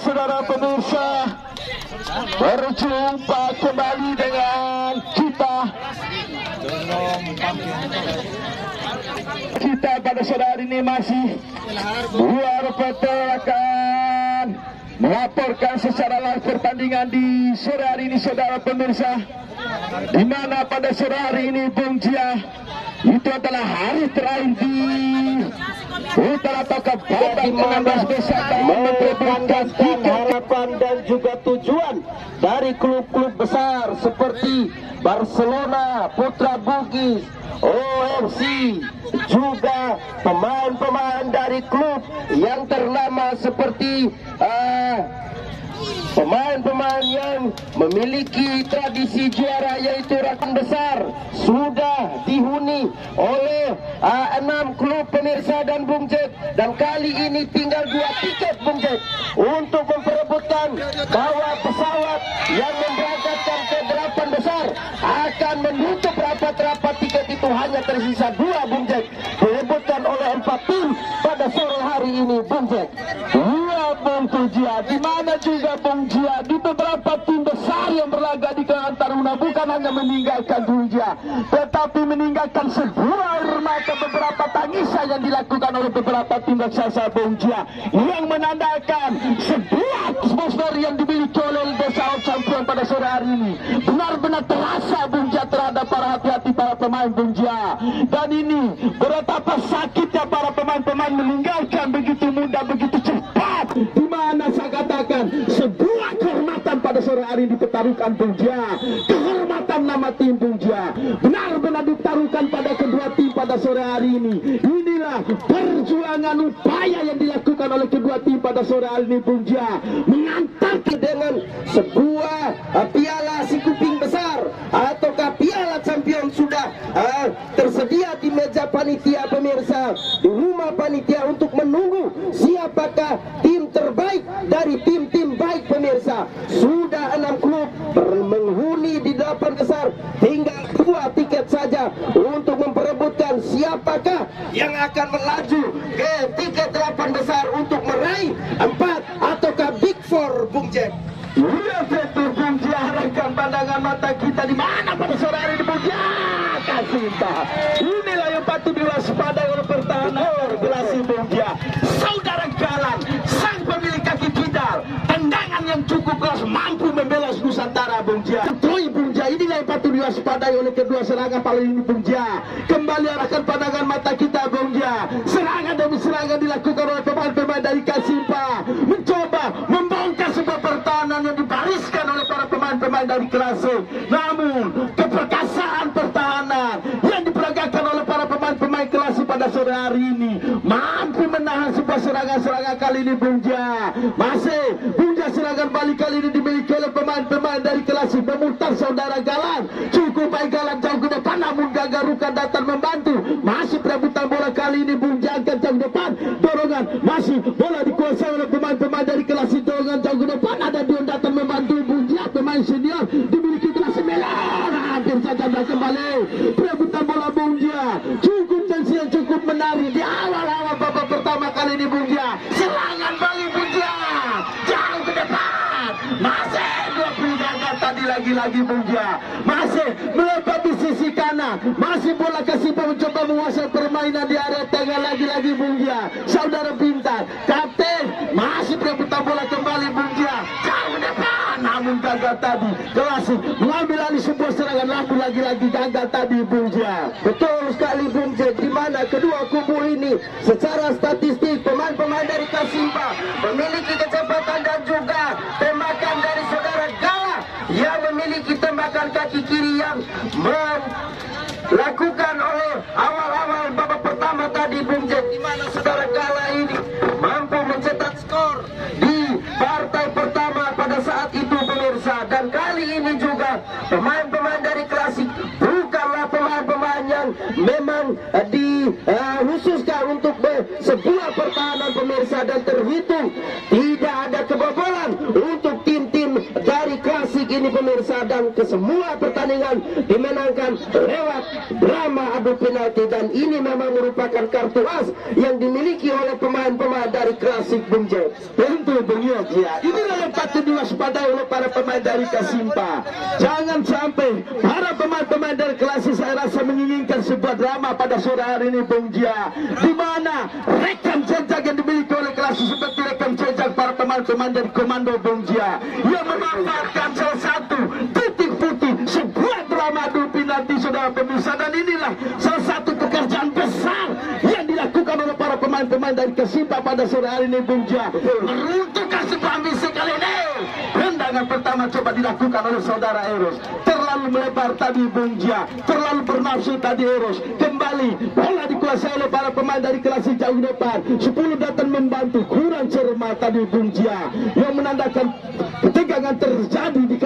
saudara pemirsa, berjumpa kembali dengan kita pada sore hari ini masih dua reporter akan melaporkan secara live pertandingan di sore hari ini, saudara pemirsa, di mana pada sore hari ini Bung Jia itu adalah hari terakhir di Utara Toka babak 16 besar dan memperebutkan harapan dan juga tujuan dari klub-klub besar seperti Barcelona, Putra Bugis, OFC, juga pemain-pemain dari klub yang ternama seperti pemain-pemain yang memiliki tradisi juara yaitu Rakan Besar sudah dihuni oleh 6 klub pemirsa dan Bung Jack, dan kali ini tinggal 2 tiket Bung Jack untuk memperebutkan bahwa pesawat yang memberangkatkan ke 8 besar akan menutup rapat-rapat tiket itu hanya tersisa 2 Bung Jack, direbutkan oleh 4 tim pada sore hari ini Bung Jack. Bung Jia, di mana juga Bung Jia di beberapa tim besar yang berlaga di Karang Taruna bukan hanya meninggalkan Bung Jia, tetapi meninggalkan sebuah air mata beberapa tangisan yang dilakukan oleh beberapa tim raksasa Bung Jia yang menandakan sebuah atmosfer yang dimiliki oleh Desa Champion pada sore hari ini. Benar-benar terasa Bung Jia terhadap para hati-hati para pemain Bung Jia, dan ini betapa sakitnya para pemain-pemain meninggalkan begitu mudah, begitu cepat, di mana saya katakan sebuah kehormatan pada sore hari ini dipertaruhkan Bung Jia. Kehormatan nama tim Bung Jia benar-benar ditaruhkan pada kedua tim pada sore hari ini. Inilah perjuangan upaya yang dilakukan oleh kedua tim pada sore hari ini Bung Jia, mengantarkan dengan sebuah piala si kuping besar ataukah piala champion sudah tersedia di meja panitia pemirsa, di rumah panitia untuk menunggu siapakah tim terbaik dari tim-tim baik pemirsa. Sudah 6 klub menghuni di 8 besar, tinggal 2 tiket saja untuk memperebutkan siapakah yang akan melaju ke tiket 8 besar untuk meraih 4 ataukah Big Four Bung Jack. Iya betul Bung Jia, harapkan pandangan mata kita di mana pada sore hari ini Bung Jia. Kasinta, inilah yang patut diwaspadai oleh pertahanan Gelasi Bung Jia. Saudara Galan, sang pemilik kaki kidal, tendangan yang cukup keras mampu membelas Nusantara Bung Jia. Betul Bung Jia, inilah yang patut diwaspadai oleh kedua serangan paling ini Bung Jia. Kembali arahkan pandangan mata kita Bung Jia. Serangan demi serangan dilakukan oleh pemain-pemain dari Kasimpa, mencoba membongkar sebuah pertahanan yang dibariskan oleh para pemain-pemain dari Klasik. Namun keperkasaan pertahanan yang diperagakan oleh para pemain-pemain Klasik pada sore hari ini mampu menahan sebuah serangan-serangan kali ini Bung Jia. Masih Bung Jia, serangan balik kali ini dimiliki oleh pemain-pemain dari Klasik, memutar saudara Galan. Cukup baik Galan jauh ke depan, namun gagal Rukan datang membantu. Masih perebutan bola kali ini Bung Jia angkat jauh depan, dorongan masih bola dikuasai oleh pemain-pemain dari Klasik, dorongan jauh ke depan, ada Dion datang membantu Bung Jia. Pemain senior dimiliki Klasik Melon, hampir saja kembali perebutan bola Bung Jia. Cukup tensi yang cukup menarik di awal-awal babak pertama kali ini Bung Jia. Serangan balik Bung Jia jauh ke depan, masih 20 gagal tadi lagi-lagi Bung Jia, masih melepas di sisi kanan, masih bola Kasimpa mencoba menguasai permainan di area tengah lagi-lagi Bung Jia. Saudara Bintang, kapten, masih perebutan bola kembali Bung Jia jauh ke depan, namun gagal tadi. Klasik mengambil alih sebuah serangan, namun lagi-lagi gagal tadi Bung Jia. Betul sekali Bung Jia, di mana kedua kubu ini secara statistik pemain-pemain dari Kasimpa memiliki kecepatan dan juga tembakan dari saudara Gala yang memiliki tembakan kaki kiri yang melakukan oleh awal-awal babak pertama tadi Bung Jack, di mana saudara Gala ini mampu mencetak skor di partai pertama pada saat itu pemirsa. Dan kali ini juga pemain-pemain dari Klasik bukanlah pemain-pemain yang memang dikhususkan untuk sebuah pertahanan pemirsa, dan terhitung tidak ada kebobolan untuk tim-tim dari Klasik ini pemirsa, dan kesemua pertandingan dimenangkan lewat drama adu penalti, dan ini memang merupakan kartu as yang dimiliki oleh pemain-pemain dari Klasik Bung Jack. Tentu Bung Yogi, ini patut diwaspadai oleh para pemain dari Kasimpa. Jangan sampai para pemain-pemain dari Klasik saya rasa menginginkan sebuah drama pada sore hari ini Bung Jia, di mana rekam jejak yang dimiliki oleh Klasik seperti rekam jejak para pemain-pemain dari Komando Bung Jia yang memanfaatkan salah satu titik putih sebuah drama adu penalti, saudara pemirsa. Dan inilah salah satu pekerjaan besar yang dilakukan oleh para pemain-pemain dari Kasimpa pada sore hari ini Bung Jia, meruntuhkan sebuah misi kali ini. Tendangan pertama coba dilakukan oleh saudara Eros, terlalu melebar tadi Bung Jia, terlalu bernafsu tadi Eros. Kembali bola dikuasai oleh para pemain dari Klasik jauh depan, 10 datang membantu, kurang cermat tadi Bung Jia, yang menandakan ketegangan terjadi di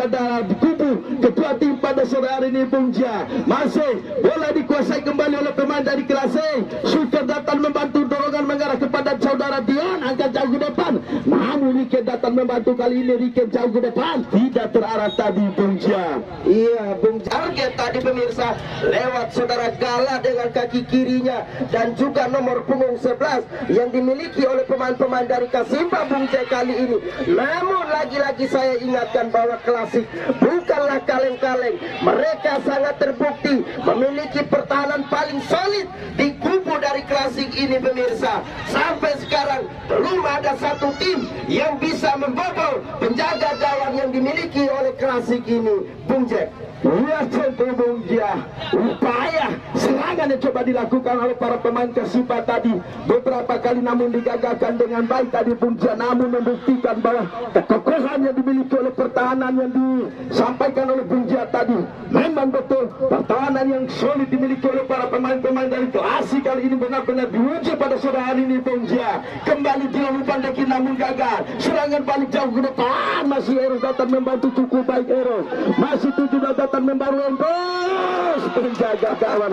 kubu kedua tim pada sore hari ini Bung Jia. Masih bola dikuasai kembali oleh pemain dari Klasik, Suker datang membantu, dorongan mengarah kepada saudara Dion, angkat jauh ke depan, namun Riken datang membantu. Kali ini Riken jauh ke depan, tidak terarah tadi Bung Jia. Iya Bung Jia, target tadi pemirsa lewat saudara Gala dengan kaki kirinya, dan juga nomor punggung 11 yang dimiliki oleh pemain-pemain dari Kasimpa Bung Jia kali ini. Namun lagi-lagi saya ingatkan bahwa Klasik bukanlah kaleng-kaleng. Mereka sangat terbukti memiliki pertahanan paling solid di kubu dari Klasik ini pemirsa. Sampai sekarang belum ada satu tim yang bisa membobol penjaga gawang yang dimiliki oleh Klasik ini Bung Jia. Lihat contoh Bung Jia, upaya serangan yang coba dilakukan oleh para pemain Kasimpa tadi beberapa kali, namun digagalkan dengan baik tadi Bung Jia, namun membuktikan bahwa kekokohan yang dimiliki oleh pertahanan yang disampaikan oleh Bung Jia tadi memang betul pertahanan yang solid dimiliki oleh para pemain-pemain dari Klasik kali ini benar-benar diuji pada sore hari ini Bung Jia. Kembali dilakukan Deki namun gagal, serangan balik jauh ke depan, masih Eros datang membantu cukup baik Eros, masih 7 datang membaru terus penjaga kawan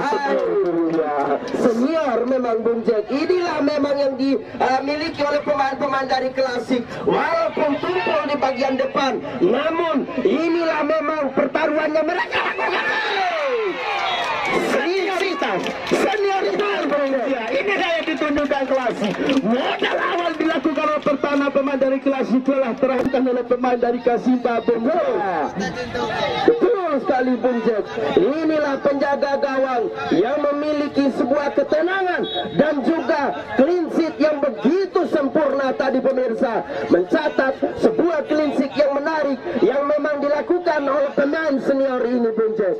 senior memang Bung Jia. Inilah memang yang dimiliki oleh pemain-pemain dari Klasik, walaupun tumpul di bagian depan, namun inilah memang pertaruhannya mereka lakukan. Senioritas Bung Jia, ini yang ditunjukkan Klasik. Modal awal dilakukan oleh pertahanan pemain dari Klasik telah terangkan oleh pemain dari Kasimpa Bung Jia. Betul sekali Bung Jia. Inilah penjaga gawang yang memiliki sebuah ketenangan dan juga clean sheet yang begitu sempurna tadi pemirsa, mencatat sebuah clean sheet yang menarik yang memang dilakukan oleh pemain senior ini Bung Jia.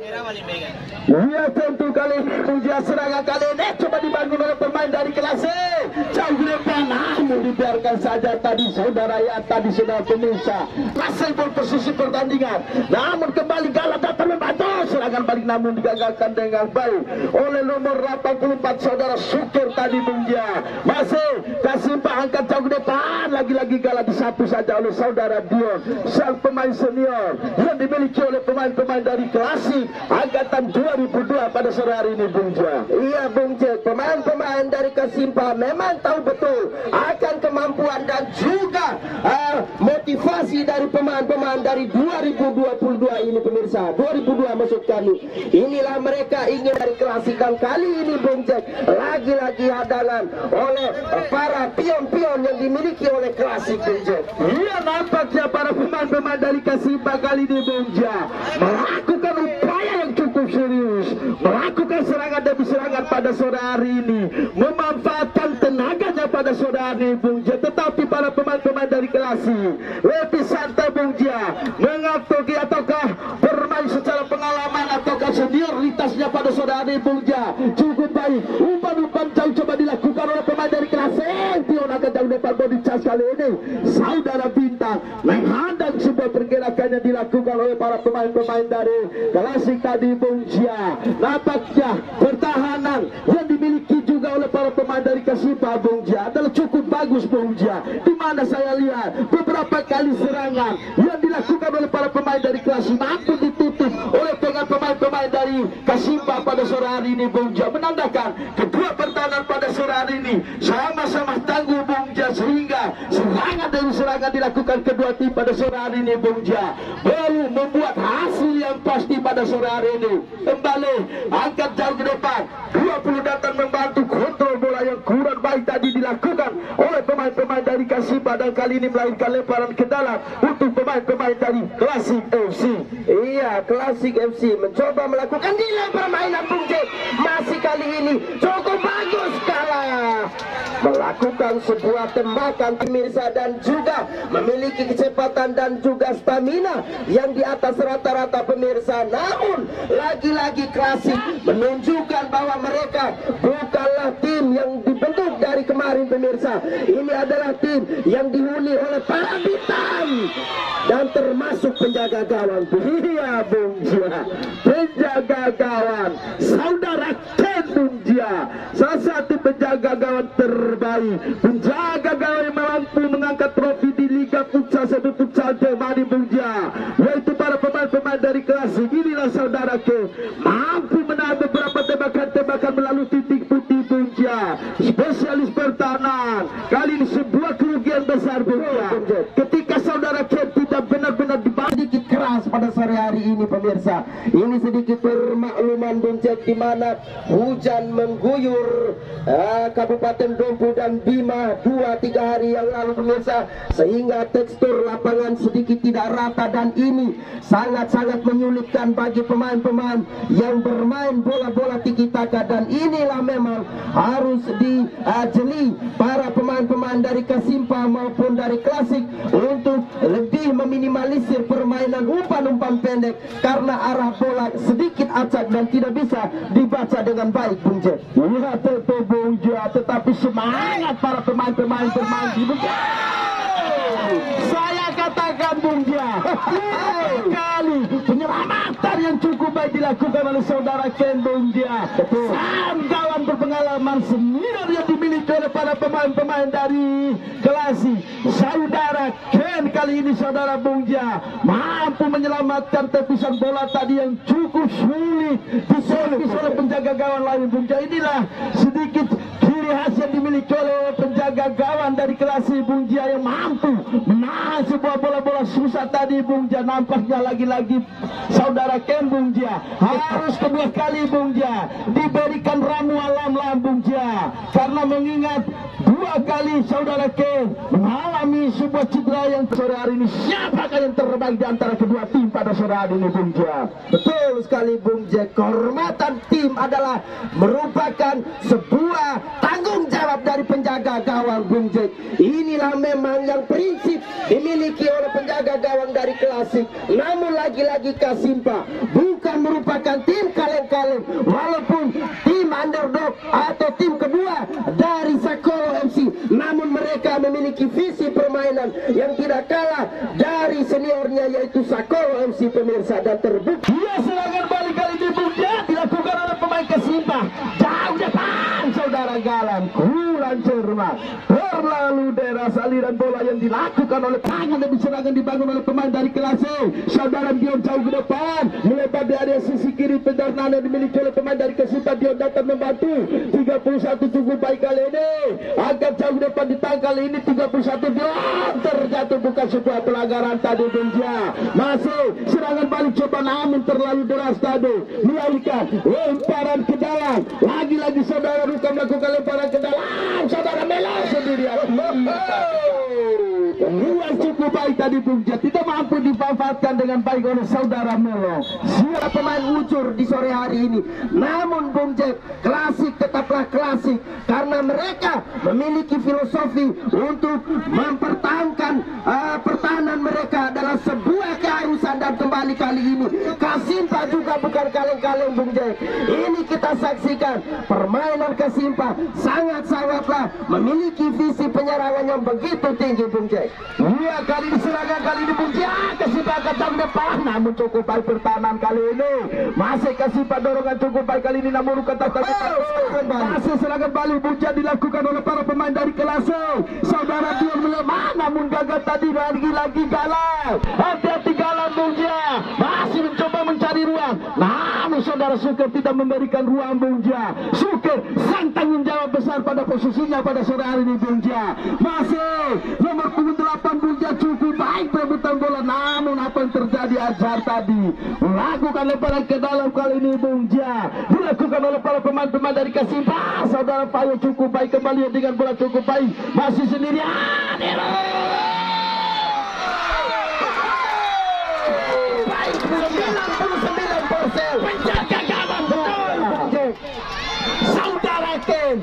Ya tentu kali ini Bung Jia, serangan kali ini coba dibangun oleh pemain dari Klasik jauh ke depan, namun dibiarkan saja tadi saudara ya, tadi saudara pemirsa masih posisi pertandingan, namun kembali Gala datang membantu, serangan balik namun digagalkan dengan baik oleh nomor 84 saudara Suker tadi Bung Jia. Masih Kasimpa angkat jauh ke depan, lagi-lagi Gala disapu saja oleh saudara Dion, sang pemain senior yang dimiliki oleh pemain-pemain dari Klasik angkatan 2002 pada sore hari ini Bung Jia. Iya Bung Jia, pemain-pemain dari Kasimpa memang tahu betul akan kemampuan dan juga motivasi dari pemain-pemain dari 2022 ini pemirsa, 2002 maksud kami. Inilah mereka ingin dari Klasik, dan kali ini Bung Jia lagi-lagi hadangan oleh para pion-pion yang dimiliki oleh Klasik Bung Jia. Iya, nampaknya para pemain-pemain dari Kasimpa kali ini Bung Jia melakukan upaya yang cukup serius, melakukan serangan demi serangan pada sore hari ini, memanfaatkan tenaganya pada sore hari ini Bung Jia. Tetapi para pemain-pemain dari Klasik lebih santai Bung Jia, mengakui ataukah bermain secara pengalaman ataukah senioritasnya pada sore hari ini Bung Jia cukup baik. Umpan-umpan jauh coba dilakukan oleh pemain dari Klasik. Dion akan jauh depan body charge kali ini saudara Bintang menghadang sebuah pergerakan yang dilakukan oleh para pemain-pemain dari Klasik tadi Bung Jia. Nampaknya pertahanan yang dimiliki juga oleh para pemain dari Kasimpa Bung Jia adalah cukup bagus Bung Jia, di mana saya lihat beberapa kali serangan yang dilakukan oleh para pemain dari Klasik mampu ditutup oleh pemain-pemain dari Kasimpa pada sore hari ini Bung Jia, menandakan kedua pertahanan pada sore hari ini sama-sama tangguh Bung Jia, sehingga serangan demi serangan dilakukan kedua tim pada sore hari ini Bung Jia belum membuat hasil yang pasti pada sore hari ini. Kembali angkat jauh ke depan, 20 datang membantu kontrol bola yang kurang baik tadi dilakukan oleh pemain-pemain dari Kasipa, dan kali ini melahirkan lemparan ke dalam untuk pemain-pemain dari Klasik FC. Iya, Klasik FC mencoba melakukan nilai permainan Bung Jack. Masih kali ini cukup bagus kalah melakukan sebuah tembakan pemirsa, dan juga memiliki kecepatan dan juga stamina yang di atas rata-rata pemirsa. Namun lagi-lagi Klasik menunjukkan bahwa mereka bukanlah tim yang dibentuk dari kemarin pemirsa. Ini adalah tim yang dihuni oleh para bintang dan termasuk penjaga gawang. Iya Bung Jia, penjaga gawang saudara Ken Bung Jia, salah satu penjaga gawang terbaik, penjaga gawang yang mampu mengangkat trofi di Liga Futsal 1 Futsal Germany Bung Jia, yaitu para pemain-pemain dari Klasik. Inilah saudara Ken mampu menahan beberapa tembakan-tembakan melalui titik putih Bung Jia, spesialis pertahanan. Kali ini sebuah kerugian besar Bung Jia ketika saudara Ken tidak benar-benar sedikit keras pada sore hari ini pemirsa. Ini sedikit permakluman Bung Jack, di mana hujan mengguyur Kabupaten Dompu dan Bima 2-3 hari yang lalu pemirsa, sehingga tekstur lapangan sedikit tidak rata, dan ini sangat-sangat menyulitkan bagi pemain-pemain yang bermain bola-bola tiki taka. Dan inilah memang harus dijeli para pemain-pemain dari Kasimpa maupun dari Klasik untuk lebih meminimalisir permainan umpan-umpan pendek, karena arah bola sedikit acak dan tidak bisa dibaca dengan baik Bung Jack. Ya tentu Bung Jia, tetapi semangat para pemain-pemain bermain di Bung Jia. Saya katakan Bung Jia, kali penyelamatan yang cukup baik dilakukan oleh saudara Ken Bung Jia. Sang kawan berpengalaman senior yang dimiliki oleh para pemain-pemain dari Klasik. Saudara Ken kali ini saudara Bung Jia mampu menyelamatkan tepisan bola tadi yang cukup sulit diservis oleh penjaga gawang lain Bung Jia. Inilah sedikit ciri khas yang dimiliki oleh penjaga gawang dari Klasik Bung Jia, yang mampu menahan sebuah bola-bola susah tadi Bung Jia. Nampaknya lagi-lagi saudara Ken Bung Jia harus kedua kali Bung Jia diberikan ramu alam Bung Jia, karena mengingat 2 kali saudara Ken mengalami sebuah cedera yang sore hari ini. Siapakah yang terbaik di antara kedua tim pada sore hari ini Bung Jia? Betul sekali Bung Jack, kehormatan tim adalah merupakan sebuah tanggung jawab dari penjaga gawang Bung Jack. Inilah memang yang prinsip dimiliki oleh penjaga gawang dari Klasik. Namun lagi-lagi Kasimpa bukan merupakan tim kaleng-kaleng, walaupun tim underdog atau tim kedua dari Sakolo MC, namun mereka memiliki visi permainan yang tidak kalah dari seniornya yaitu Sakolo MC pemirsa, dan terbukti. Dia serangan balik kali ini Bung Jia dilakukan oleh pemain Kasimpa, jauh depan saudara Galan, kurang cermat, terlalu deras aliran bola yang dilakukan oleh tangan dan serangan dibangun oleh pemain dari Klasik. Saudara Dion jauh ke depan melebar di area sisi kiri pendarnaan yang dimiliki oleh pemain dari Kasimpa. Dion datang membantu 31 cukup baik kali ini, agak jauh depan ditangkal ini 31 Dion terjatuh, bukan sebuah pelanggaran tadi Bung Jia. Masih serangan balik coba, namun terlalu deras tadi melahirkan lemparan ke dalam. Lagi-lagi saudara Ruka melakukan lemparan ke dalam, saudara Melo sendiri. Ruang cukup baik tadi Bung Jia, tidak mampu dimanfaatkan dengan baik oleh saudara Melo. Siapa pemain ucur di sore hari ini. Namun Bung Jack, Klasik tetaplah Klasik, karena mereka memiliki filosofi untuk mempertahankan pertahanan mereka adalah sebuah keharusan. Dan kembali kali ini Kasimpa juga bukan kaleng-kaleng Bung Jack. Ini kita saksikan permainan Kasimpa sangat-sangatlah memiliki visi penyerangan yang begitu tinggi Bung Jack. Iya, kali ini serangan kali ini Bung Jia, Kasimpa ke depan, namun cukup baik pertahanan kali ini. Masih Kasimpa dorongan cukup baik kali ini, namun Ruka masih serangan balik Bung Jia dilakukan oleh para pemain dari Klasik. Saudara Dion melemah, namun gagal tadi. Lagi-lagi Galan, hati-hati Galan Bung Jia masih mencoba mencari ruang, namun saudara Suker tidak memberikan ruang Bung Ja. Suker sang tanggung jawab besar pada posisinya pada sore hari ini Bung Ja. Masih nomor punggung 8 Bung Ja cukup baik perebutan bola, namun apa yang terjadi Azhar tadi melakukan lemparan ke dalam kali ini Bung Ja, dilakukan oleh para pemain-pemain dari Kasimpa. Saudara Payo cukup baik kembali dengan bola cukup baik, masih sendirian. Baik 99% penjaga gawang betul Bung Jack. Saudara Ken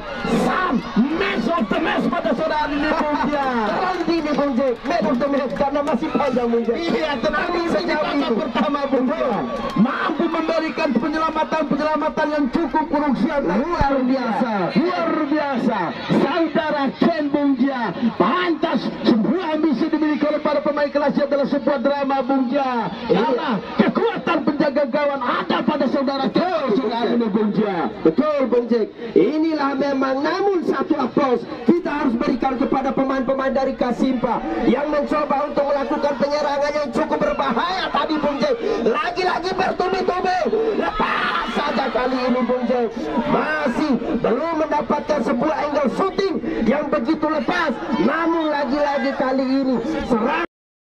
Sam match of the match pada sore hari ini Bung Ja. Nanti ini Bung Jack, match of the match karena masih panjang Bung Jack. Iya, tetapi sejauh itu pertama Bung Ja mampu memberikan penyelamatan yang cukup krusial, luar biasa. Saudara Ken Bung Ja, pantas sebuah ambisi dimiliki oleh para pemain kelasnya adalah sebuah drama Bung Ja. Karena kekuatan penjaga gawang ada pada saudara Ken hari ini Bung Ja. Betul Bung Jack, inilah memang, namun satu aplaus kita harus berikan kepada pemain-pemain dari Kasimpa yang mencoba untuk melakukan penyerangan yang cukup berbahaya tadi Bung Jack. Lagi-lagi bertubi-tubi, lepas saja kali ini Bung Jack, masih belum mendapatkan sebuah angle shooting yang begitu lepas, namun lagi-lagi kali ini serang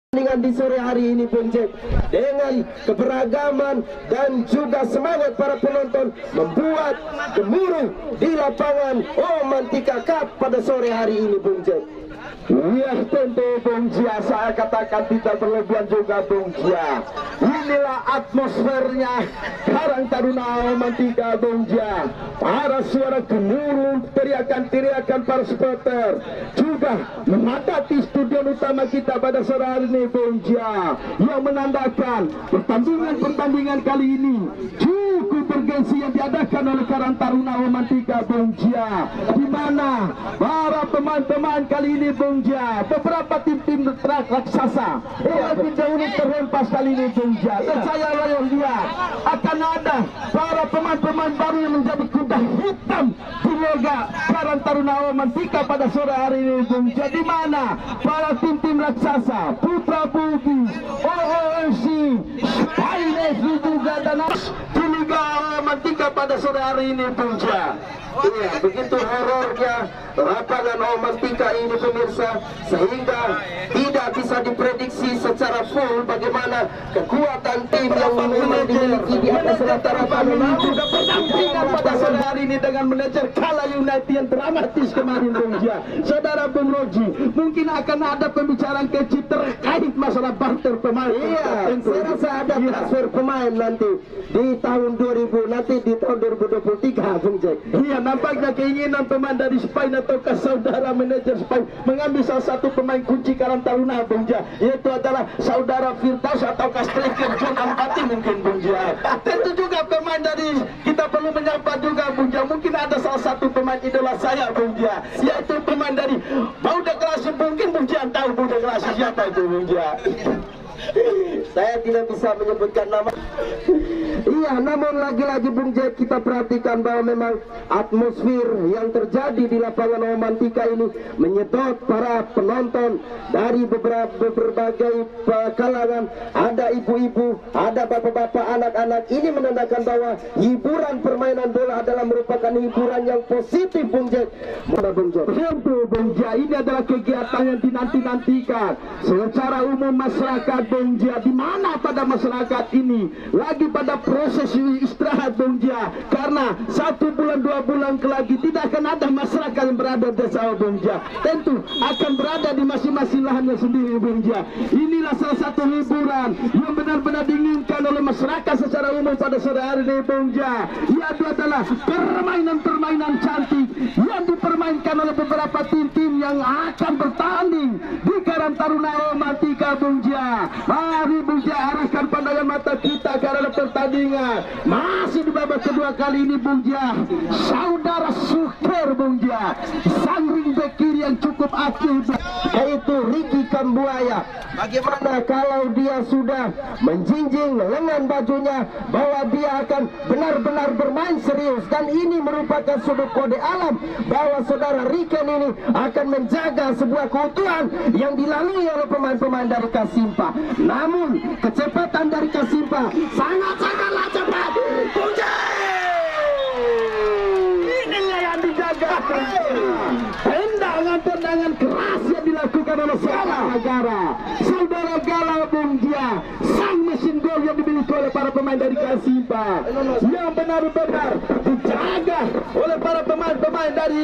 dengan di sore hari ini Bung Jack, dengan keberagaman dan juga semangat para penonton membuat gemuruh di lapangan Omantika Cup pada sore hari ini Bung Jack. Ya tentu Bung Ja, saya katakan tidak berlebihan juga Bung Ja. Inilah atmosfernya Karang Taruna Omantika Bung Ja. Para suara gemuruh, teriakan-teriakan para supporter juga memadati studio utama kita pada sore hari ini Bung Ja, yang menandakan pertandingan kali ini cukup bergensi yang diadakan oleh Karang Taruna Omantika Bung Ja, di mana para pemain-pemain kali ini Bung Ja, beberapa tim-tim raksasa lebih dahulu terhempas kali ini Bung Ja. Dan saya lihat akan ada para pemain-pemain baru yang menjadi kuda hitam di loga Karang Taruna Omantika pada sore hari ini Bung Ja, di mana para tim-tim raksasa Putra Budi, OOFC, Spines juga dan di Liga Omantika pada sore hari ini Bung Ja. Iya, begitu horornya lapangan Omantika ini pemirsa, sehingga tidak bisa diprediksi secara full bagaimana kekuatan tim yang memang dimiliki di atas rata-rata. Juga pertandingan pada sore hari ini dengan manajer Kala United yang dramatis kemarin Bung Ja. Saudara Bung Roji, mungkin akan ada pembicaraan kecil terkait masalah barter pemain. Iya, saya rasa ada transfer pemain nanti di tahun 2023 Bung Jack. Iya, nampaknya keinginan pemain dari Spain ataukah saudara manajer Spain mengambil salah satu pemain kunci Karang Taruna Bung Ja, yaitu adalah saudara Firdaus ataukah striker John Ampati mungkin Bung Ja. Tentu juga pemain dari kita perlu menyapa juga Bung Ja, mungkin ada salah satu pemain idola saya Bung Ja, yaitu pemain dari Bauda Klasik. Mungkin Bung Ja tahu Bauda Klasik siapa itu Bung Ja. Saya tidak bisa menyebutkan nama. Iya, namun lagi-lagi Bung Jack, kita perhatikan bahwa memang atmosfer yang terjadi di lapangan Omantika ini menyedot para penonton dari berbagai kalangan. Ada ibu-ibu, ada bapak-bapak, anak-anak. Ini menandakan bahwa hiburan permainan bola adalah merupakan hiburan yang positif Bung Jack. Mana Bung Jack? Tentu Bung Ja, ini adalah kegiatan yang dinanti-nantikan secara umum masyarakat Bung Ja, di mana pada masyarakat ini lagi pada proses istirahat Bung Ja, karena 1 bulan 2 bulan lagi tidak akan ada masyarakat yang berada di desa Bung Ja, tentu akan berada di masing-masing lahannya sendiri Bung Ja. Inilah salah satu hiburan yang benar-benar diinginkan oleh masyarakat secara umum pada sore hari ini Bung Ja, yaitu adalah permainan-permainan cantik yang dipermainkan oleh beberapa tim-tim yang akan bertanding di Karang Taruna Omantika Bung Ja. Mari Bung Ja, arahkan pandangan mata kita ke arah pertandingan. Masih di babak kedua kali ini Bung Ja, saudara Suker Bung Ja, sang ringback kiri yang cukup aktif yaitu Ricky Kambuaya. Bagaimana kalau dia sudah menjinjing lengan bajunya bahwa dia akan benar-benar bermain serius, dan ini merupakan sudut kode alam bahwa saudara Riken ini akan menjaga sebuah keutuhan yang dilalui oleh pemain-pemain dari Kasimpa. Namun kecepatan dari Kasimpa apa? Sangat-sangatlah cepat. Inilah yang dijaga. Tendangan keras yang dilakukan oleh saudara Gala Bung Jia, sang mesin gol yang dimiliki oleh para pemain dari Kasimba, yang benar-benar dijaga oleh para pemain dari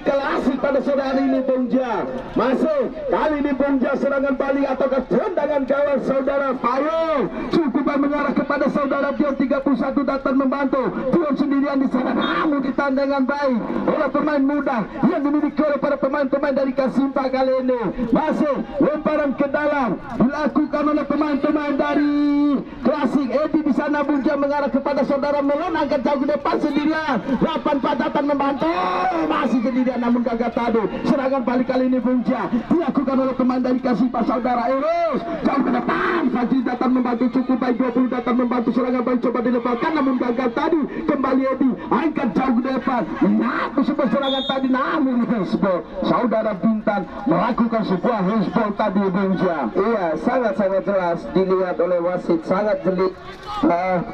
Klasik pada sore hari ini. Bung Jia masuk, kali ini Bung Jia serangan balik ataukah tendangan gawang saudara Fayo cukup mengarah kepada saudara Dion 31 datang membantu. Dion sendirian di sana, namun ditandangkan baik oleh pemain muda yang dimiliki oleh para pemain dari Kasimba kali ini. Masih lemparan ke dalam dilakukan oleh pemain dari Klasik. Edi di sana Bung Jia mengarah kepada saudara Melon, angkat jauh ke depan sendirian. 8 datang membantu, masih sendirian namun gagal tadi. Serangan balik kali ini Bung Jia dilakukan oleh pemain dari Kasimba saudara Eros, jauh ke depan. Fajri datang membantu, cukup baik 20 datang membantu. Serangan balik coba dilepaskan namun gagal tadi. Kembali Edi angkat jauh ke depan, menyapu sebuah serangan tadi namun handsball. Saudara Bintan melakukan sebuah handsball tadi Bung Jia. Iya, sangat-sangat jelas dilihat oleh wasit, sangat jeli.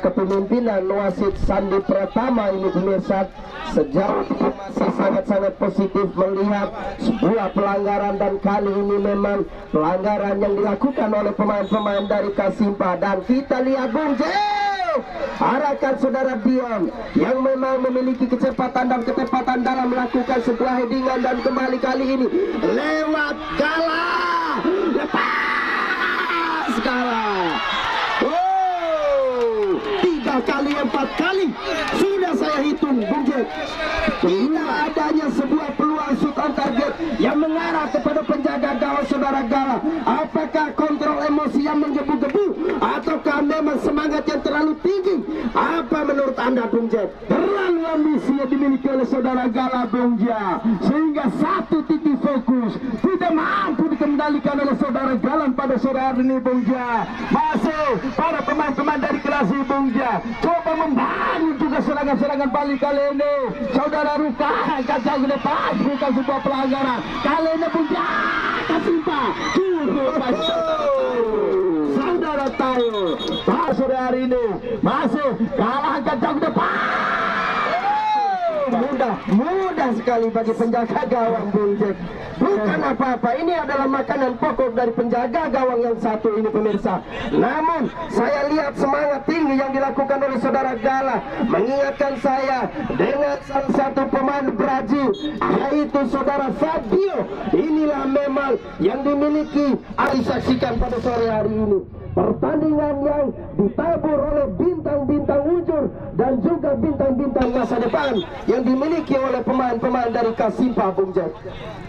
Kepemimpinan wasit Sandi Pratama ini pemirsa sejauh ini masih sangat-sangat positif melihat sebuah pelanggaran, dan kali ini memang pelanggaran yang dilakukan oleh pemain-pemain dari Kasimba. Dan kita lihat Bung Jia, arahkan saudara Dion yang memang memiliki kecepatan dan ketepatan dalam melakukan sebuah headingan, dan kembali kali ini lewat Gala, lepas Gala. 3 kali 4 kali sudah saya hitung Bung Jia, tidak adanya sebuah peluang shoot on target yang mengarah kepada penjaga gawang saudara Gala. Apakah kontrol emosi yang menggebu-gebu ataukah memang semangat yang terlalu tinggi? Apa menurut anda Bung Jia? Terlalu ambisi yang dimiliki oleh saudara Gala Bung Jia, sehingga satu titik fokus tidak mampu dikendalikan oleh saudara Galan pada sore hari ini Bung Jia. Masuk para pemain-pemain dari Klasik Bung Jia coba membangun juga serangan-serangan balik kali ini. Saudara Ruka angkat jauh ke depan, bukan sebuah pelanggaran. Kali ini Bung Jia Kasimba saudara Tayo pada sore hari ini masih kalah, angkat jauh ke depan. Mudah sekali bagi penjaga gawang Bung Jia. Bukan apa-apa, ini adalah makanan pokok dari penjaga gawang yang satu ini pemirsa. Namun saya lihat semangat tinggi yang dilakukan oleh saudara Gala mengingatkan saya dengan salah satu pemain Brazil, yaitu saudara Fabio. Inilah memang yang dimiliki disaksikan pada sore hari ini. Pertandingan yang ditabur oleh bintang-bintang ujur dan juga bintang-bintang masa depan yang dimiliki oleh pemain-pemain dari Kasimba Bung Jia.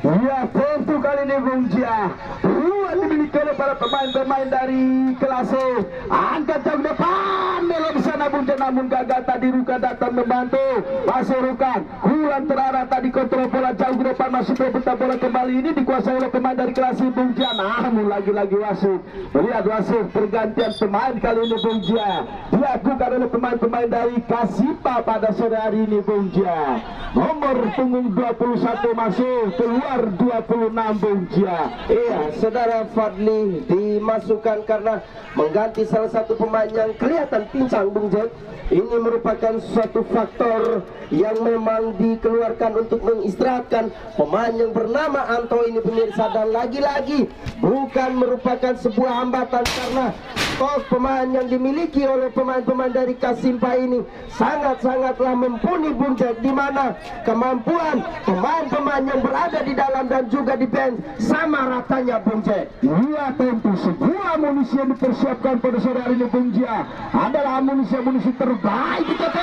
Ya tentu kali ini Bung Jia ruang dimiliki oleh para pemain-pemain dari Klasik. Angkat jauh depan belok di sana Bung Jia, namun gagal tadi. Ruka datang membantu, masih Ruka kurang terarah tadi, kontrol bola jauh ke depan, masih perebutan bola kembali ini dikuasai oleh pemain dari Klasik Bung Jia. Namun lagi-lagi wasit melihat wasit pergantian pemain kali ini Bung Jia dilakukan oleh pemain-pemain dari Kasimba pada sore hari ini Bung Jia. Nomor punggung 21 masuk, keluar 26 Bung Jia. Iya, saudara Fadli dimasukkan karena mengganti salah satu pemain yang kelihatan pincang Bung Jia. Ini merupakan suatu faktor yang memang dikeluarkan untuk mengistirahatkan pemain yang bernama Anto ini pemirsa. Dan lagi-lagi bukan merupakan sebuah hambatan karena stok pemain yang dimiliki oleh pemain-pemain dari Kasimba ini sangat-sangatlah mumpuni Bung Jia, di mana kemampuan pemain-pemain yang berada di dalam dan juga di bench sama ratanya Bung Jia. Iya tentu sebuah amunisi yang dipersiapkan pada sore hari ini Bung Jia adalah amunisi terbaik di KT.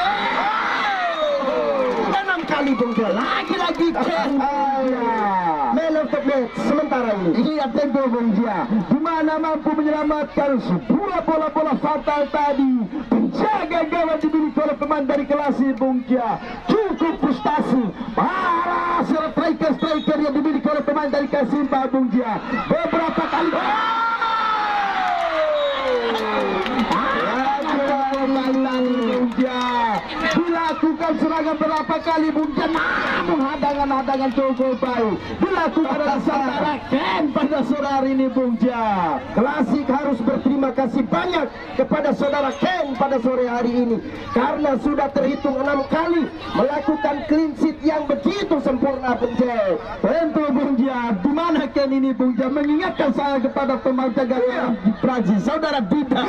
6 kali Bung Jia, lagi-lagi man of the match sementara ini. Iya tentu Bung Jia, di mana mampu menyelamatkan sebuah bola-bola fatal tadi. Penjaga gawang dimiliki oleh pemain dari Klasik Bung Jia, cukup frustasi para striker yang dimiliki oleh pemain dari Kasimba Bung Jia. Beberapa kali dilakukan melakukan serangan berapa kali Bung Jan, namun hadangan-hadangan cukup baik dilakukan oleh saudara Ken pada sore hari ini Bung Jan. Klasik harus berterima kasih banyak kepada saudara Ken pada sore hari ini karena sudah terhitung 6 kali melakukan clean sheet yang begitu sempurna Bung Jan. Tentu Bung Jan, di mana Ken ini Bung Jan mengingatkan saya kepada pemain jaga gawang di Prancis, saudara Dida.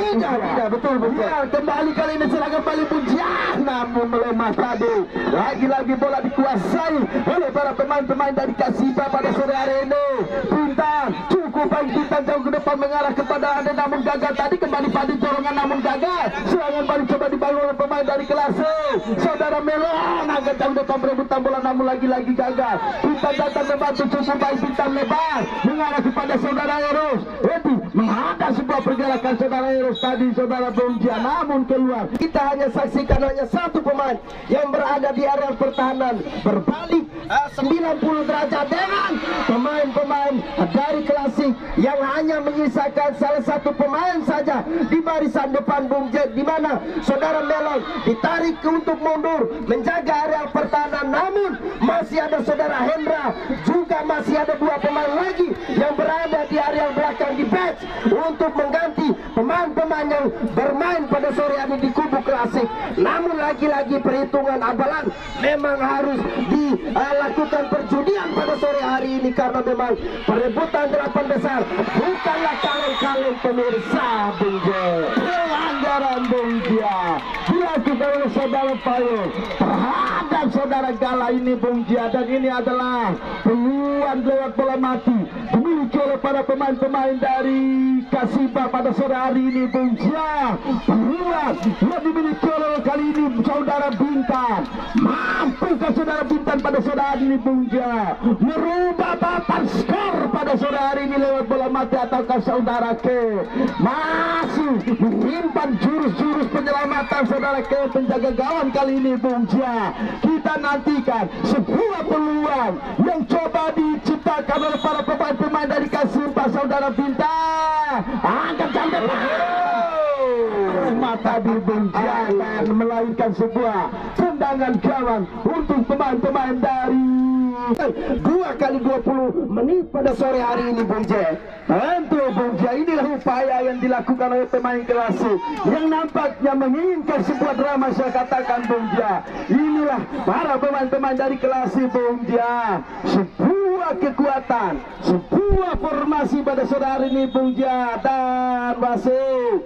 Betul Bung Jan. Kembali kali ini serangan balik Bung Jan, namun melemah tadi. Lagi-lagi bola dikuasai oleh para pemain-pemain dari Kasiba pada sore hari ini. Bintang cukup baik, Bintang jauh ke depan mengarah kepada Ade, namun gagal tadi. Kembali Padi dorongan namun gagal. Serangan balik coba dibangun oleh pemain dari kelas C, saudara Melon agak jauh depan berebutan bola namun lagi-lagi gagal. Bintang datang membantu cukup baik, Bintang lebar mengarah kepada saudara Eros. Itu menghadap sebuah pergerakan saudara Eros tadi, saudara Bung Jan, namun keluar. Kita hanya saksikan hanya satu pemain yang berada di area pertahanan berbalik 90 derajat dengan pemain-pemain dari Klasik yang hanya menyisakan salah satu pemain saja di barisan depan Bung Jan, di mana saudara Melon ditarik untuk mundur menjaga area pertahanan, namun masih ada saudara Hendra, juga masih ada 2 pemain lagi yang berada di area belakang di bench untuk mengganti pemain-pemain yang bermain pada sore hari di kubu Klasik. Namun lagi-lagi perhitungan abalan memang harus dilakukan perjudian pada sore hari ini karena memang perebutan 8 besar bukanlah kaleng-kaleng pemirsa Bung Jan. Pelanggaran Bung Jan dilakukan oleh saudara Payung terhadap saudara Gala ini Bung Jan, dan ini adalah peluang lewat bola mati dimiliki oleh para pemain-pemain dari Kasiba pada sore hari ini Bung Jan. Peluang yang dimiliki oleh kali ini saudara Bintang. Mampukah saudara Bintang pada sore hari ini Bung Jan merubah papan skor pada sore hari ini lewat bola mati, ataukah saudara Ke masih menyimpan jurus-jurus penyelamatan saudara Ke penjaga gawang kali ini Bung Jan? Kita nantikan sebuah peluang yang coba diciptakan oleh para pemain-pemain dari Kasiba, saudara Bintang. Angkat jam depan mata di Bung Jan dan melahirkan sebuah tendangan gawang untuk pemain-pemain dari 2 kali 20 menit pada sore hari ini Bung Jan. Tentu Bung Jan, inilah upaya yang dilakukan oleh pemain Klasik yang nampaknya menginginkan sebuah drama, saya katakan Bung Jan. Inilah para pemain-pemain dari Klasik Bung Jan, sebuah kekuatan, sebuah formasi pada sore hari ini Bung Jan. Dan wasit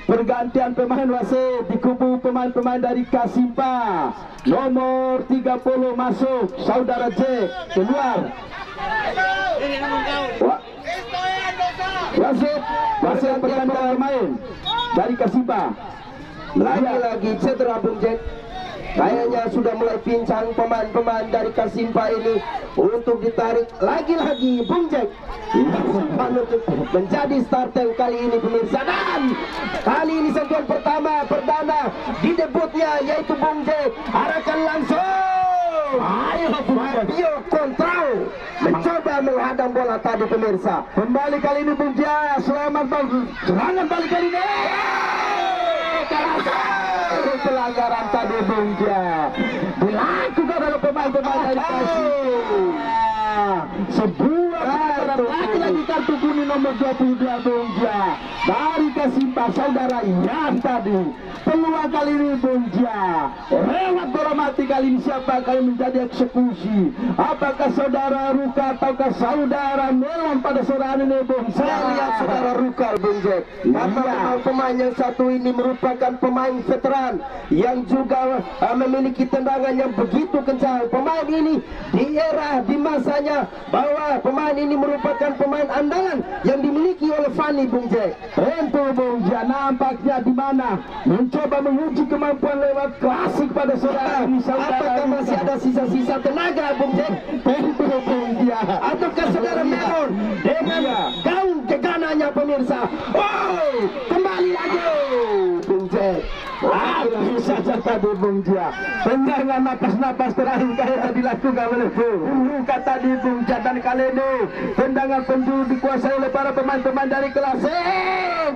pergantian pemain wasit di kubu pemain-pemain dari Kasiba. Nomor 30 masuk saudara J, keluar. Wasit pergantian pemain dari Kasiba. Lagi-lagi cedera Bung Jan. Kayaknya sudah mulai pincang pemain-pemain dari Kasiba ini untuk ditarik lagi-lagi Bung Jan untuk menjadi starter kali ini pemirsa. Dan kali ini sentuhan pertama perdana di debutnya yaitu Bung Jan arahkan langsung. Ayo Fabio Contrao mencoba menghadang bola tadi pemirsa. Kembali kali ini Bung Jan, selamat serangan balik kali ini. Pelanggaran tadi Bung Jan dilakukan oleh pemain-pemain dari Kasiba. Sebuah pelanggaran, lagi-lagi kartu kuning nomor 22 Bung Jan dari Kasiba, saudara Ian tadi. Peluang kali ini Bung Jan lewat bola mati kali ini siapa akan menjadi eksekusi? Apakah saudara Ruka ataukah saudara Melon pada sore hari ini Bung Jan? Saya lihat saudara Ruka Bung Jan, karena pemain yang satu ini merupakan pemain veteran yang juga memiliki tendangan yang begitu kencang. Pemain ini di era di masanya bahwa pemain ini merupakan pemain andalan yang dimiliki oleh Fani Bung Jan. Tentu Bung Jan, nampaknya di mana mencoba menguji kemampuan lewat Klasik pada saudara ini. Apakah masih ada sisa-sisa tenaga Bung Jan? Tentu Bung Jan. Ataukah saudara Melon dengan gaun kegananya pemirsa? Oh, kembali lagi Bung Jan. Lagi saja tadi Bung Jia. Tendangan napas-napas terakhir kali dilakukan oleh Bung kata di Bung Jia, dan kali ini tendangan penjuru dikuasai oleh para pemain-pemain dari kelas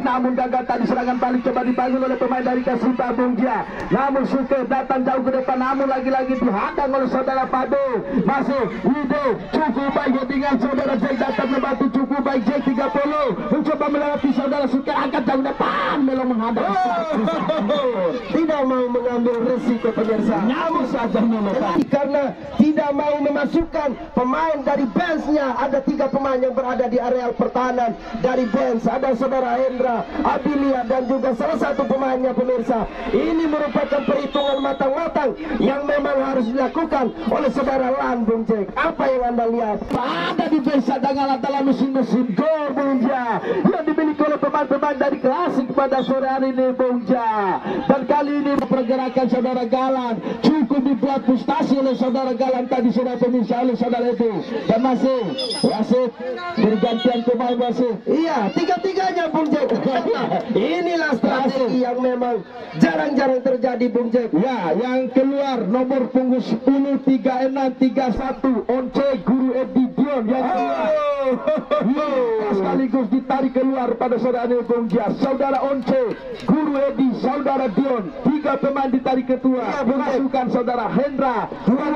namun gagal tadi. Serangan balik coba dibangun oleh pemain dari Kasipa Bung Jia, namun Suke datang jauh ke depan, namun lagi-lagi dihadang oleh saudara Pado. Masih Wido cukup baik dengan saudara Jack datang membantu, cukup baik Jack 30 mencoba melewati saudara Suke, angkat jauh depan Melo menghadang. Tidak mau mengambil resiko pemirsa, namun saja Melo karena tidak mau memasukkan pemain dari benchnya. Ada 3 pemain yang berada di areal pertahanan dari bench, ada saudara Hendra, Abilia dan juga salah satu pemainnya pemirsa. Ini merupakan perhitungan matang-matang yang memang harus dilakukan oleh saudara Lan Bung Jack. Apa yang Anda lihat? Ada di bench cadangan adalah mesin-mesin gol Bung Jia yang dimiliki oleh pemain-pemain dari Klasik pada sore hari ini Bung Jia. Dan kali ini pergerakan saudara Galan cukup dibuat frustasi oleh saudara Galan tadi, saudara pemirsa, oleh saudara itu. Dan masih bergantian pemain masih. Iya, 3-3-nya Bung Jack. Inilah strategi yang memang jarang-jarang terjadi Bung Jack. Ya, yang keluar nomor punggung 10 3631 Once Guru Edi Dion yang keluar. Sekaligus ditarik keluar pada saudara Bung Jia. Saudara Once, Guru Edi, saudara Dion, 3 pemain ditarik ketua. Memasukkan saudara Hendra,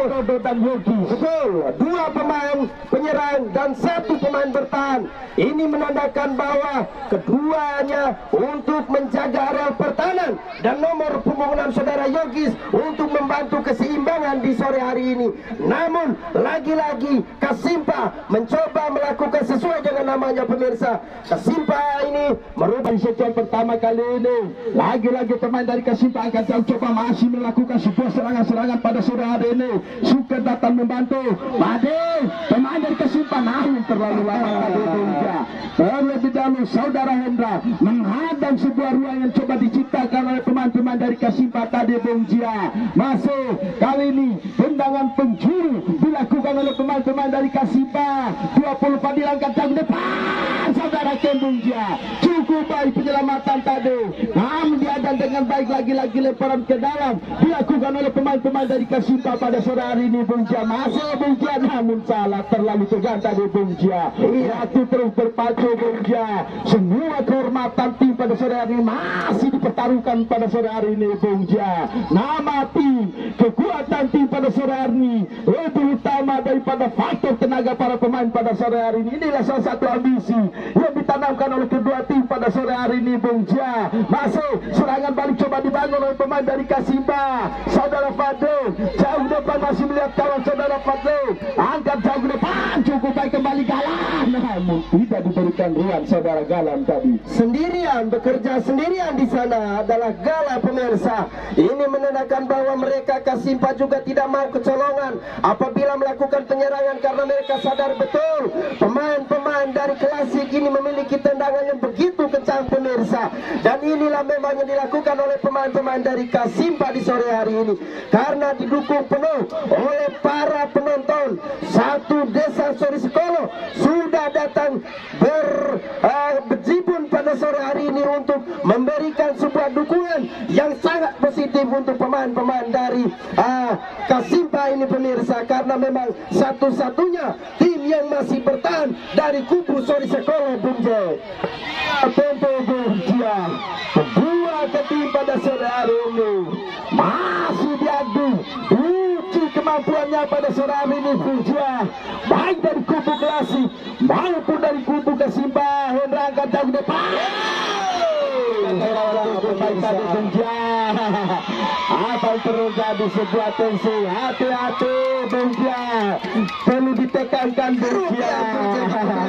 Dodo dan Yogi. Betul, 2 pemain penyerang dan 1 pemain bertahan. Ini menandakan bahwa keduanya untuk menjaga areal pertahanan dan nomor punggung 6 saudara Yogis untuk membantu keseimbangan di sore hari ini. Namun lagi-lagi Kasimpa mencoba melakukan sesuai dengan namanya pemirsa. Kasimpa ini merupakan sesuai pertama kali ini. Lagi-lagi pemain dari Kasimpa akan coba masih melakukan sebuah serangan-serangan pada sore hari ini. Suka datang membantu. Pade, pemain dari Kasimpa namun terlalu lama tadi Bung Jia. Terlebih dahulu saudara Hendra menghadang sebuah ruang yang coba diciptakan oleh pemain-pemain dari Kasimpa tadi Bung Jia. Masih kali ini tendangan penjuru dilakukan oleh pemain-pemain dari Kasimpa. 20 Fadil angkat jauh depan saudara Ken Bung Jia. Cukup baik penyelamatan tadi, namun dihadang dengan baik, lagi-lagi lemparan ke dalam dilakukan oleh pemain-pemain dari Kasimpa pada sore hari ini Bung Jia. Masih Bung Jia namun salah, terlalu tegang tadi Bung Jia. Waktu terus berpacu Bung Jia. Semua kehormatan tim pada sore hari ini masih dipertaruhkan pada sore hari ini Bung Jia. Nama tim, kekuatan tim pada sore hari ini lebih utama daripada faktor tenaga para pemain pada sore hari ini. Inilah salah satu ambisi yang ditanamkan oleh kedua tim pada sore hari ini Bung Jia. Masih serangan balik coba dibangun oleh pemain dari Kasimpa. Saudara Fadil jauh depan masih melihat kawan saudara Fadil, angkat jauh depan, cukup baik kembali Galan, namun tidak diberikan ruang saudara Galan tadi. Sendirian, bekerja sendirian di sana adalah Gala pemirsa. Ini menandakan bahwa mereka Kasimpa juga tidak mau kecolongan apabila melakukan penyerangan, karena mereka sadar betul pemain-pemain dari Klasik ini memiliki tendangan yang begitu kencang pemirsa. Dan inilah memang yang dilakukan oleh pemain-pemain dari Kasimpa di sore hari ini, karena didukung penuh oleh para penonton. Satu desa Sori Sekolo sudah datang berjibun pada sore hari ini untuk memberikan sebuah dukungan yang sangat positif untuk pemain-pemain dari Kasimpa ini pemirsa, karena memang satu-satunya tim yang masih bertahan dari kubu Sori Sekolo Bung Jack. Tempo Bung Jia, kedua tim pada sore hari ini masih diadu, uji kemampuannya pada sore hari ini Bung Jia, baik dari kubu Klasik maupun dari kubu Kasimpa. Hendra angkat jauh depan, baik tadi Bung Jia. Apa yang terjadi, sebuah tensi, hati-hati Bung Jia, perlu ditekankan Bung Jia.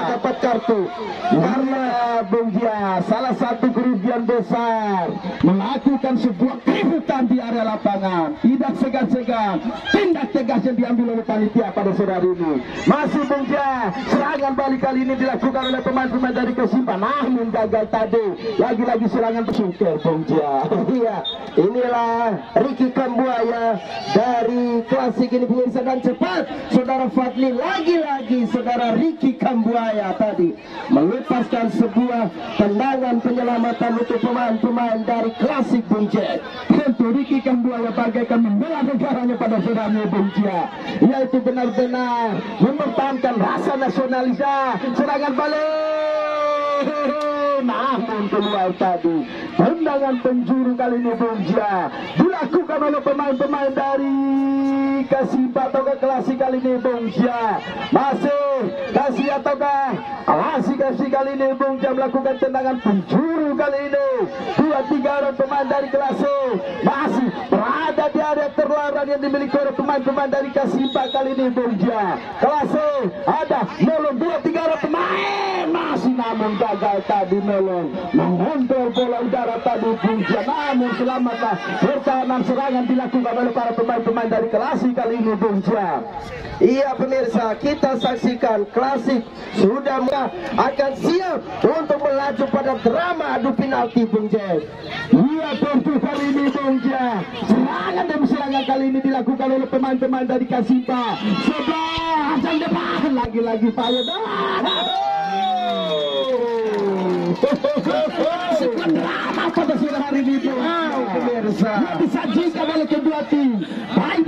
Dapat kartu Karena Bung Jia salah satu kerugian besar melakukan sebuah keributan di area lapangan, tidak segan-segan tindak tegas yang diambil oleh panitia pada sore hari ini. Masih Bung Jia, serangan balik kali ini dilakukan oleh pemain-pemain dari Kasimpa, namun gagal tadi. Lagi-lagi serangan bersyukur Bung Jia. Iya, inilah Ricky Kambuaya dari Klasik ini pemirsa, dan cepat saudara Fadli, lagi-lagi saudara Ricky Kambuaya tadi melepaskan sebuah tendangan penyelamatan untuk pemain-pemain dari Klasik Bung Jack. Tentu Ricky ikan buaya bagaikan membela negaranya pada saudaranya Bung Cia, yaitu benar-benar mempertahankan rasa nasionalisme. Serangan balik, namun keluar tadi. Tendangan penjuru kali ini Bung Cia dilakukan oleh pemain-pemain dari Kasiba atau Klasik kali ini Bung Cia. Masih kasih ataukah kasih kali ini Bung Cia melakukan tendangan penjuru kali ini. 2-3 orang pemain dari Klasik masih berada di area terlarang yang dimiliki oleh pemain-pemain dari Kasiba kali ini Bung Cia. Klasik ada Melon, 2-3 orang pemain masih, namun gagal tadi Melon mengontrol bola udara tadi Bung Cia. Namun selamatlah pertahanan serangan dilakukan oleh para pemain-pemain dari Klasik kali ini Bung Cia. Iya pemirsa, kita saksikan Klasik sudah akan siap untuk melaju pada drama adu penalti Bung Jack. Iya tentu kali ini Bung Cia, serangan demi serangan kali ini dilakukan oleh pemain-pemain dari Kasiba. Sebelah jam depan lagi-lagi Payo. Sekian drama pada sore hari ini pemirsa yang disajikan oleh kedua tim, baik